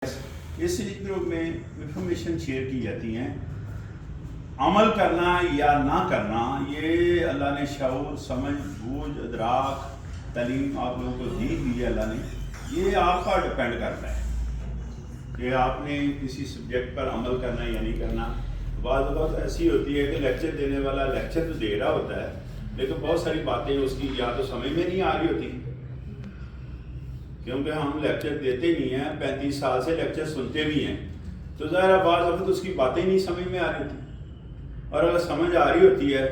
اس group میں information share کی جاتی ہیں. عمل کرنا یا نہ کرنا یہ اللہ نے شعور، سمجھ، بوجھ، ادراک، تعلیم آپ لوگوں کو دی ہوئی ہے اللہ نے. یہ آپ کا ڈپینڈ کرتا ہے کہ آپ نے کسی سبجیکٹ پر عمل کرنا یا نہیں کرنا. بعض اوقات ایسی ہوتی ہے کہ لیکچر دینے والا لیکچر تو دے رہا ہوتا ہے لیکن بہت ساری باتیں اس کی یا تو سمجھ میں نہیں آ رہی ہوتی، کیونکہ ہم لیکچر دیتے نہیں ہیں، 35 سال سے لیکچر سنتے بھی ہیں، تو ظاہر ہے بعض وقت اس کی باتیں نہیں سمجھ میں آ رہی تھی. اور اگر سمجھ آ رہی ہوتی ہے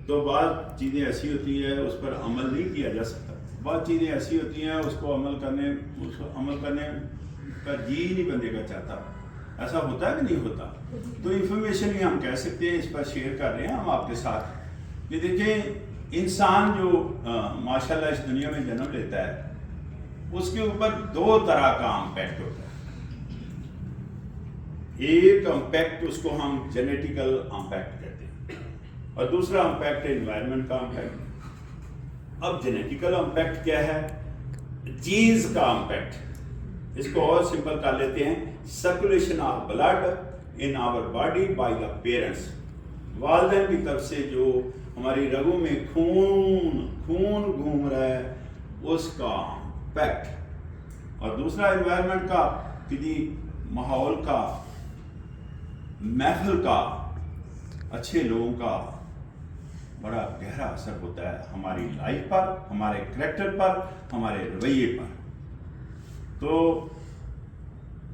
تو بعض چیزیں ایسی ہوتی ہیں اس پر عمل نہیں کیا جا سکتا. بعض چیزیں ایسی ہوتی ہیں اس کو عمل کرنے کا جی نہیں بندے کا چاہتا. ایسا ہوتا ہے کہ نہیں ہوتا؟ تو انفارمیشن ہی ہم کہہ سکتے ہیں، اس پر شیئر کر رہے ہیں ہم آپ کے ساتھ کہ دیکھیں انسان جو ماشاءاللہ اس دنیا میں جنم لیتا ہے اس کے اوپر دو طرح کا امپیکٹ ہوتا ہے. ایک امپیکٹ اس کو ہم جینیٹیکل امپیکٹ کہتے ہیں اور دوسرا امپیکٹ انوائرمنٹ کا امپیکٹ. اب جینیٹیکل امپیکٹ کیا ہے؟ جینز کا امپیکٹ. اس کو اور سمپل کر لیتے ہیں، circulation of blood in our body by the parents. والدین کی طرف سے جو ہماری رگوں میں خون گھوم رہا ہے اس کا امپیکٹ. اور دوسرا انوائرمنٹ کا کہ جی ماحول کا، محفل کا، اچھے لوگوں کا بڑا گہرا اثر ہوتا ہے ہماری لائف پر، ہمارے کریکٹر پر، ہمارے رویے پر. تو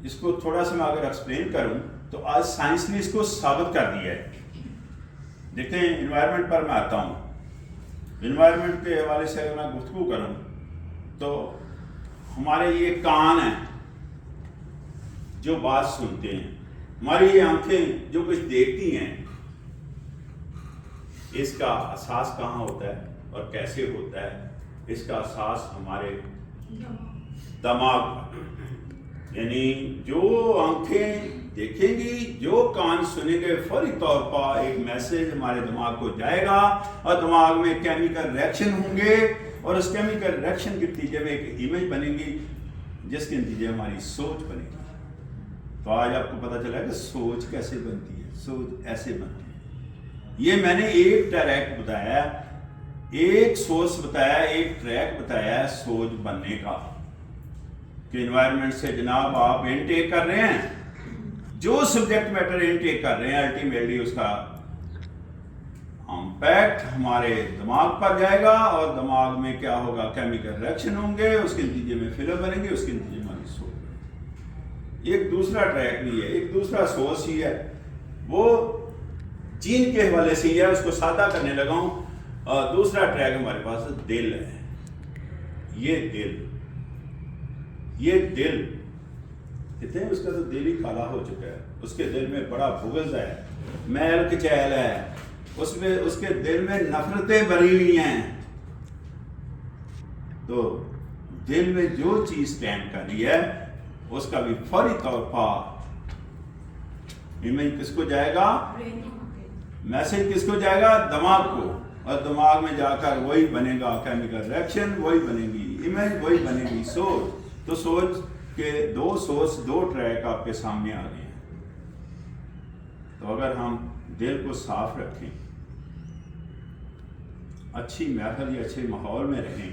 اس کو تھوڑا سا میں اگر ایکسپلین کروں تو آج سائنس نے اس کو ثابت کر دیا ہے. دیکھیں انوائرمنٹ پر میں آتا ہوں. انوائرمنٹ کے حوالے سے اگر میں گفتگو کروں تو ہمارے یہ کان ہیں جو بات سنتے ہیں، ہماری یہ آنکھیں جو کچھ دیکھتی ہیں، اس کا احساس کہاں ہوتا ہے اور کیسے ہوتا ہے؟ اس کا احساس ہمارے دماغ، یعنی جو آنکھیں دیکھیں گی، جو کان سنیں گے، فوری طور پر ایک میسج ہمارے دماغ کو جائے گا اور دماغ میں کیمیکل ریئیکشن ہوں گے اور اس کیمیکل ریئیکشن کے نتیجے میں ایک امیج بنے گی جس کے نتیجے ہماری سوچ بنے گی. تو آج آپ کو پتہ چلا کہ سوچ کیسے بنتی ہے. سوچ ایسے بنتی ہے. یہ میں نے ایک ٹریک بتایا، ایک سورس بتایا، ایک ٹریک بتایا سوچ بننے کا کہ انوائرمنٹ سے جناب آپ انٹیک کر رہے ہیں، جو سبجیکٹ میٹر انٹیک کر رہے ہیں الٹیمیٹلی اس کا امپیکٹ ہمارے دماغ پر جائے گا اور دماغ میں کیا ہوگا؟ کیمیکل ریئیکشن ہوں گے، اس کے نتیجے میں فلم بنیں گے، اس کے نتیجے میں ہماری سوچ بنے گی. ایک دوسرا ٹریک بھی ہے، ایک دوسرا سورس ہی ہے، وہ جین کے حوالے سے ہی ہے، اس کو سادہ کرنے لگا ہوں. اور دوسرا ٹریک ہمارے پاس دل ہے. یہ دل کہتے ہیں اس کا تو دل ہی کالا ہو چکا ہے، اس کے دل میں بڑا بغض ہے، میل کچیل ہے، اس کے دل میں نفرتیں بھری ہوئی ہیں. تو دل میں جو چیز اسٹینڈ کر رہی ہے اس کا بھی فوری طور پر امیج کس کو جائے گا؟ میسج کس کو جائے گا؟ دماغ کو. اور دماغ میں جا کر وہی بنے گا کیمیکل ریئیکشن، وہی بنے گی امیج، وہی بنے گی سوچ. تو سوچ کے دو سورس، دو ٹریک آپ کے سامنے آ گئے ہیں. تو اگر ہم دل کو صاف رکھیں، اچھی محفل یا اچھے ماحول میں رہیں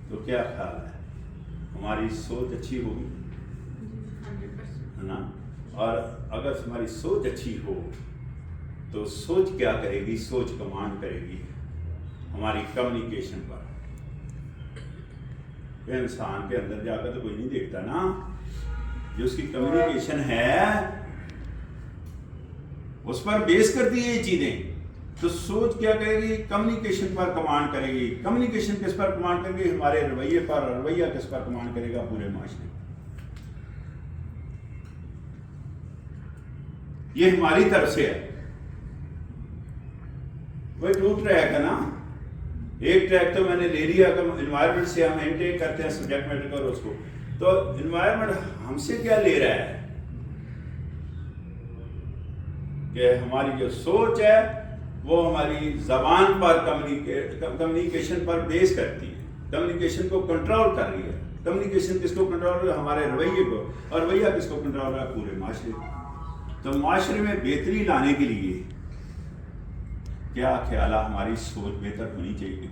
تو کیا خیال ہے؟ ہماری سوچ اچھی ہوگی، ہے نا؟ اور اگر ہماری سوچ اچھی ہو تو سوچ کیا کرے گی؟ سوچ کمانڈ کرے گی ہماری کمیونیکیشن پر. انسان کے اندر جا کر تو کوئی نہیں دیکھتا نا، جو اس کی کمیونیکیشن ہے اس پر بیس کرتی ہے یہ چیزیں. تو سوچ کیا کرے گی؟ کمیونیکیشن پر کمانڈ کرے گی. کمیونیکیشن کس پر کمانڈ کرے گی؟ ہمارے رویے پر. اور رویہ کس پر کمانڈ کرے گا؟ پورے معاشرے. یہ ہماری طرف سے ہے. وہی ٹو ٹریک ہے نا. ایک ٹریک تو میں نے لے لیا کہ انوائرمنٹ سے ہم انٹیک کرتے ہیں سبجیکٹ میٹر کا، اس کو تو انوائرمنٹ ہم سے کیا لے رہا ہے کہ ہماری جو سوچ ہے وہ ہماری زبان پر کمیونیکیشن پر بیس کرتی ہے، کمیونیکیشن کو کنٹرول کر رہی ہے. کمیونیکیشن کس کو کنٹرول ہے؟ ہمارے رویے کو، اور رویہ کس کو کنٹرول ہے؟ پورے معاشرے کو۔ تو معاشرے میں بہتری لانے کے لیے کیا خیال ہے؟ ہماری سوچ بہتر ہونی چاہیے،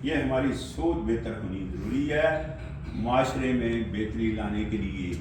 یہ ہماری سوچ بہتر ہونی ضروری ہے۔ معاشرے میں بہتری لانے کے لیے